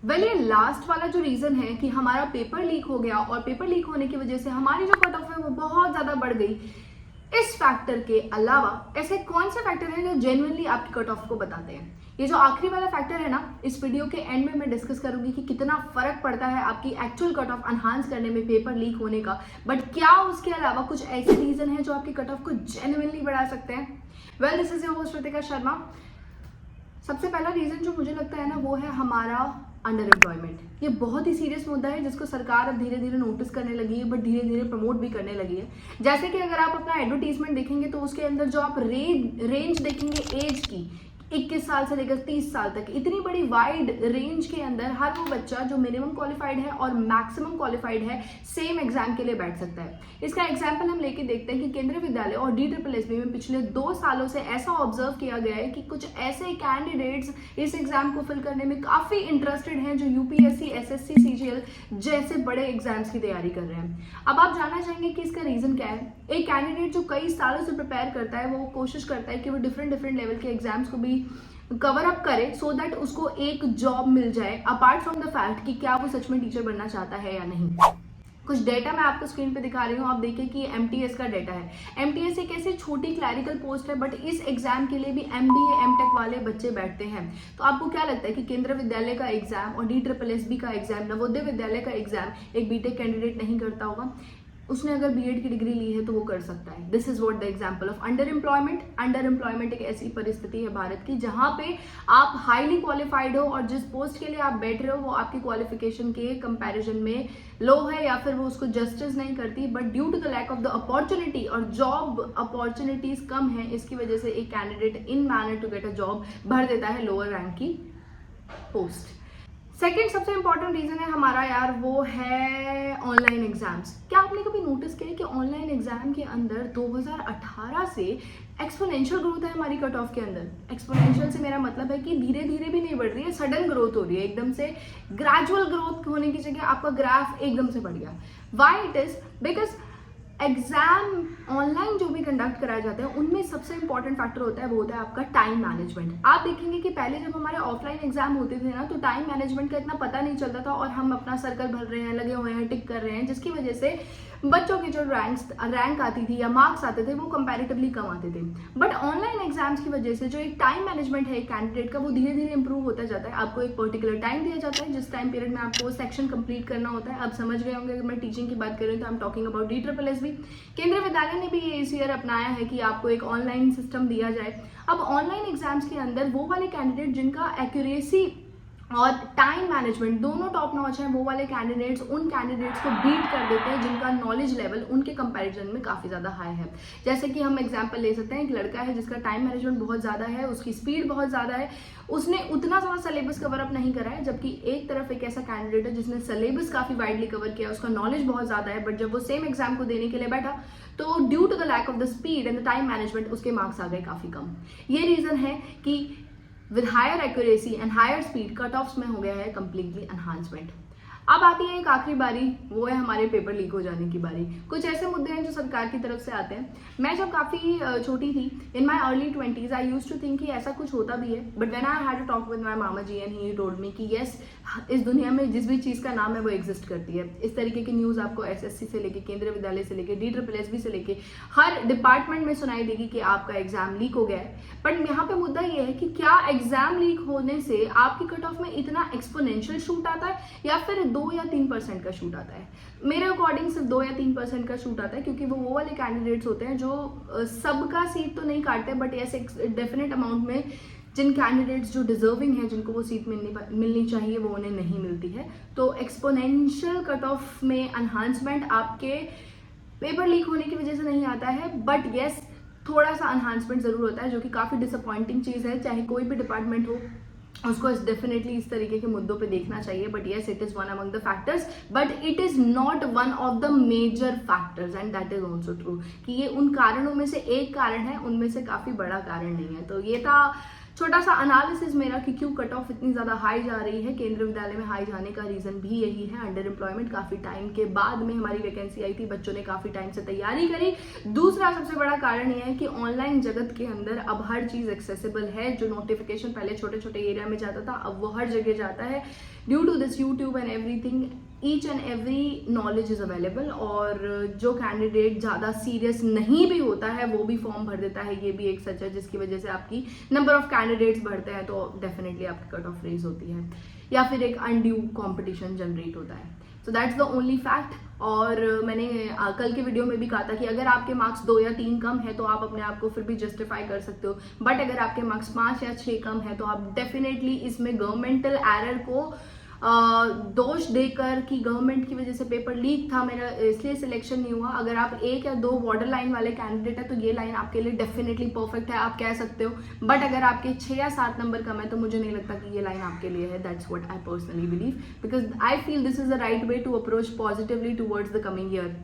ये लास्ट वाला जो रीजन है कि हमारा पेपर लीक हो गया और पेपर लीक होने की वजह से हमारी जो कट ऑफ है वो बहुत ज्यादा बढ़ गई, इस फैक्टर के अलावा ऐसे कौन से फैक्टर हैं जो जेन्युइनली आपकी कट ऑफ को बताते हैं? ये जो आखिरी वाला फैक्टर है ना, इस वीडियो के एंड में मैं डिस्कस करूंगी कि कितना फर्क पड़ता है आपकी एक्चुअल कट ऑफ एनहांस करने में पेपर लीक होने का, बट क्या उसके अलावा कुछ ऐसे रीजन है जो आपकी कट ऑफ को जेन्युइनली बढ़ा सकते हैं। Well, this is your host Ritika Sharma. सबसे पहला रीजन जो मुझे लगता है ना, वो है हमारा अंडर एम्प्लॉयमेंट। ये बहुत ही सीरियस मुद्दा है जिसको सरकार अब धीरे धीरे नोटिस करने लगी है, बट धीरे धीरे प्रमोट भी करने लगी है। जैसे कि अगर आप अपना एडवर्टीजमेंट देखेंगे तो उसके अंदर जो आप रेंज देखेंगे एज की, 21 साल से लेकर 30 साल तक, इतनी बड़ी वाइड रेंज के अंदर हर वो बच्चा जो मिनिमम क्वालिफाइड है और मैक्सिमम क्वालिफाइड है सेम एग्जाम के लिए बैठ सकता है। इसका एग्जाम्पल हम लेके देखते हैं कि केंद्रीय विद्यालय और DSSB में पिछले 2 सालों से ऐसा ऑब्जर्व किया गया है कि कुछ ऐसे कैंडिडेट्स इस एग्जाम को फिल करने में काफी इंटरेस्टेड हैं जो UPSC, SSC, CGL जैसे बड़े एग्जाम्स की तैयारी कर रहे हैं। अब आप जानना चाहेंगे कि इसका रीजन क्या है। एक कैंडिडेट जो कई सालों से प्रिपेयर करता है, वो कोशिश करता है कि वो डिफरेंट लेवल के एग्जाम्स को भी कवर अप करे सो दैट उसको एक जॉब मिल जाए, अपार्ट फ्रॉम द फैक्ट कि क्या वो सच में टीचर बनना चाहता है या नहीं। कुछ डेटा मैं आपको स्क्रीन पे दिखा रही हूँ, आप देखिए कि MTS का डेटा है। MTS एक ऐसी छोटी क्लैरिकल पोस्ट है, बट इस एग्जाम के लिए भी MBA MTech वाले बच्चे बैठते हैं। तो आपको क्या लगता है कि केंद्रीय विद्यालय का एग्जाम और DSSB का एग्जाम, नवोदय विद्यालय का एग्जाम एक BTech कैंडिडेट नहीं करता होगा? उसने अगर BEd की डिग्री ली है तो वो कर सकता है। This is what the example of under employment. Under employment एक ऐसी परिस्थिति है भारत की जहां पे आप हाईली क्वालिफाइड हो और जिस पोस्ट के लिए आप बैठ रहे हो वो आपकी क्वालिफिकेशन के कंपैरिजन में लो है या फिर वो उसको जस्टिस नहीं करती, but due to the lack of the opportunity और जॉब अपॉर्चुनिटीज कम है, इसकी वजह से एक candidate in manner to get a job भर देता है लोअर रैंक की पोस्ट। सेकेंड सबसे इंपॉर्टेंट रीजन है हमारा यार, वो है ऑनलाइन एग्जाम्स। क्या आपने कभी नोटिस किया कि ऑनलाइन एग्जाम के अंदर 2018 से एक्सपोनेंशियल ग्रोथ है हमारी कट ऑफ के अंदर। एक्सपोनेंशियल से मेरा मतलब है कि धीरे धीरे भी नहीं बढ़ रही है, सडन ग्रोथ हो रही है, एकदम से ग्रेजुअल ग्रोथ होने की जगह आपका ग्राफ एकदम से बढ़ गया। Why it is because exam online जो भी कंडक्ट कराए जाते हैं उनमें सबसे इंपॉर्टेंट फैक्टर होता है, वो होता है आपका टाइम मैनेजमेंट। आप देखेंगे कि पहले जब हमारे ऑफलाइन एग्जाम होते थे ना, तो टाइम मैनेजमेंट का इतना पता नहीं चलता था और हम अपना सर्कल भर रहे हैं, लगे हुए हैं, टिक कर रहे हैं, जिसकी वजह से बच्चों की जो रैंक आती थी या मार्क्स आते थे वो कंपैरेटिवली कम आते थे। बट ऑनलाइन एग्जाम्स की वजह से जो एक टाइम मैनेजमेंट है एक कैंडिडेट का, वो धीरे धीरे इंप्रूव होता जाता है। आपको एक पर्टिकुलर टाइम दिया जाता है जिस टाइम पीरियड में आपको सेक्शन कंप्लीट करना होता है। आप समझ गए होंगे, अगर मैं टीचिंग की बात कर रही हूँ तो I am talking about DSSB। केंद्रीय विद्यालय ने भी ये इस ईयर अपनाया है कि आपको एक ऑनलाइन सिस्टम दिया जाए। अब ऑनलाइन एग्जाम्स के अंदर वो वाले कैंडिडेट जिनका एक्यूरेसी और टाइम मैनेजमेंट दोनों टॉप नॉच है, वो वाले कैंडिडेट्स उन कैंडिडेट्स को बीट कर देते हैं जिनका नॉलेज लेवल उनके कंपैरिजन में काफ़ी ज़्यादा हाई है। जैसे कि हम एग्जांपल ले सकते हैं, एक लड़का है जिसका टाइम मैनेजमेंट बहुत ज़्यादा है, उसकी स्पीड बहुत ज़्यादा है, उसने उतना ज़्यादा सिलेबस कवर अप नहीं करा है, जबकि एक तरफ एक ऐसा कैंडिडेट है जिसने सिलेबस काफ़ी वाइडली कवर किया, उसका नॉलेज बहुत ज़्यादा है, बट जब वो सेम एग्जाम को देने के लिए बैठा तो due to the lack of the speed and the time management उसके मार्क्स आ गए काफ़ी कम। ये रीज़न है कि with higher accuracy and higher speed cut offs में हो गया है completely एनहांसमेंट। अब आती है एक आखिरी बारी, वो है हमारे पेपर लीक हो जाने की बारी। कुछ ऐसे मुद्दे हैं जो सरकार की तरफ से आते हैं। मैं जब काफ़ी छोटी थी, in my early 20s, I used to think कि ऐसा कुछ होता भी है, but when I had to talk with my मामा जी एंड ही टोल्ड मी कि यस, इस दुनिया में जिस भी चीज़ का नाम है वो एग्जिस्ट करती है। इस तरीके की न्यूज़ आपको SSC से लेके, केंद्रीय विद्यालय से लेके, DSSB से लेके हर डिपार्टमेंट में सुनाई देगी कि आपका एग्जाम लीक हो गया है। बट यहाँ पे मुद्दा ये है कि क्या एग्जाम लीक होने से आपकी कट ऑफ में इतना एक्सपोनेंशियल शूट आता है या फिर 2 या 3% का शूट आता है? मेरे अकॉर्डिंग सिर्फ 2 या 3% का शूट आता है, क्योंकि वो वाले कैंडिडेट्स होते हैं जो सबका सीट तो नहीं काटते, बट ऐसे डेफिनेट अमाउंट में जिन कैंडिडेट्स जो डिजर्विंग है, जिनको वो सीट मिलनी चाहिए, वो उन्हें नहीं मिलती है। तो एक्सपोनेंशियल कट ऑफ में एनहांसमेंट आपके पेपर लीक होने की वजह से नहीं आता है, बट येस थोड़ा सा एनहांसमेंट जरूर होता है, जो कि काफ़ी डिसअपॉइंटिंग चीज़ है। चाहे कोई भी डिपार्टमेंट हो, उसको डेफिनेटली इस तरीके के मुद्दों पे देखना चाहिए, but yes it is one among the factors, but it is not one of the major factors and that is also true कि ये उन कारणों में से एक कारण है, उनमें से काफ़ी बड़ा कारण नहीं है। तो ये था छोटा सा एनालिसिस मेरा कि क्यों कट ऑफ इतनी ज़्यादा हाई जा रही है। केंद्रीय विद्यालय में हाई जाने का रीज़न भी यही है, अंडर एम्प्लॉयमेंट। काफ़ी टाइम के बाद में हमारी वैकेंसी आई थी, बच्चों ने काफ़ी टाइम से तैयारी करी। दूसरा सबसे बड़ा कारण यह है कि ऑनलाइन जगत के अंदर अब हर चीज़ एक्सेसिबल है। जो नोटिफिकेशन पहले छोटे छोटे एरिया में जाता था, अब वो हर जगह जाता है। Due to this YouTube and everything, each and every knowledge is available. और जो कैंडिडेट ज़्यादा सीरियस नहीं भी होता है वो भी फॉर्म भर देता है, ये भी एक सच है, जिसकी वजह से आपकी नंबर ऑफ कैंडिडेट्स बढ़ते हैं तो डेफिनेटली आपकी कट ऑफ रेज होती है, या फिर एक अनड्यू कॉम्पिटिशन जनरेट होता है। So that's the only fact. और मैंने कल के वीडियो में भी कहा था कि अगर आपके मार्क्स 2 या 3 कम है तो आप अपने आप को फिर भी जस्टिफाई कर सकते हो, बट अगर आपके मार्क्स 5 या 6 कम है तो आप डेफिनेटली इसमें गवर्नमेंटल एरर को दोष देकर कि गवर्नमेंट की वजह से पेपर लीक था, मेरा इसलिए सिलेक्शन नहीं हुआ। अगर आप 1 या 2 बॉर्डर लाइन वाले कैंडिडेट है तो ये लाइन आपके लिए डेफिनेटली परफेक्ट है, आप कह सकते हो। बट अगर आपके 6 या 7 नंबर कम है तो मुझे नहीं लगता कि ये लाइन आपके लिए है। That's what I personally believe, because I feel this is the right way to approach positively towards the coming year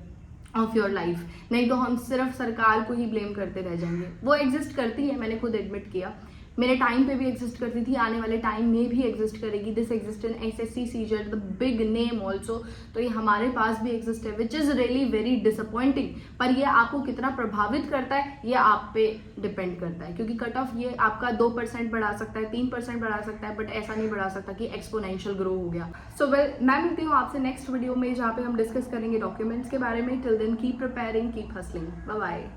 of your life. नहीं तो हम सिर्फ सरकार को ही ब्लेम करते रह जाएंगे। वो एग्जिस्ट करती है, मैंने खुद एडमिट किया, मेरे टाइम पे भी एग्जिस्ट करती थी, आने वाले टाइम में भी एग्जिस्ट करेगी। दिस एग्जिस्ट इन एसएससी सीजेट, द बिग नेम ऑल्सो। तो ये हमारे पास भी एग्जिस्ट है, which is really very disappointing. पर ये आपको कितना प्रभावित करता है ये आप पे डिपेंड करता है, क्योंकि कट ऑफ ये आपका 2% बढ़ा सकता है, 3% बढ़ा सकता है, बट ऐसा नहीं बढ़ा सकता कि एक्सपोनेंशियल ग्रो हो गया। सो वेल, मैं मिलती हूँ आपसे नेक्स्ट वीडियो में, जहाँ पे हम डिस्कस करेंगे डॉक्यूमेंट्स के बारे में। Till then keep preparing, keep hustling, bye bye.